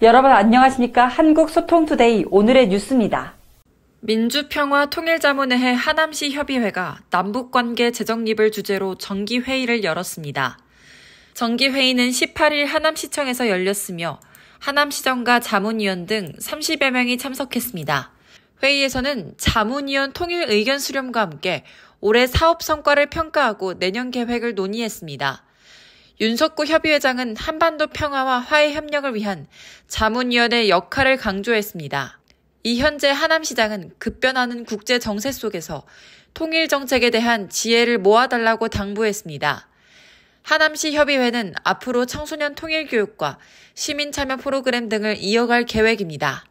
여러분 안녕하십니까? 한국소통투데이 오늘의 뉴스입니다. 민주평화통일자문회회 하남시 협의회가 남북관계 재정립을 주제로 정기회의를 열었습니다. 정기회의는 18일 하남시청에서 열렸으며 하남시정과 자문위원 등 30여 명이 참석했습니다. 회의에서는 자문위원 통일 의견 수렴과 함께 올해 사업 성과를 평가하고 내년 계획을 논의했습니다. 윤석구 협의회장은 한반도 평화와 화해 협력을 위한 자문위원의 역할을 강조했습니다. 이현재 하남시장은 급변하는 국제 정세 속에서 통일 정책에 대한 지혜를 모아달라고 당부했습니다. 하남시 협의회는 앞으로 청소년 통일 교육과 시민 참여 프로그램 등을 이어갈 계획입니다.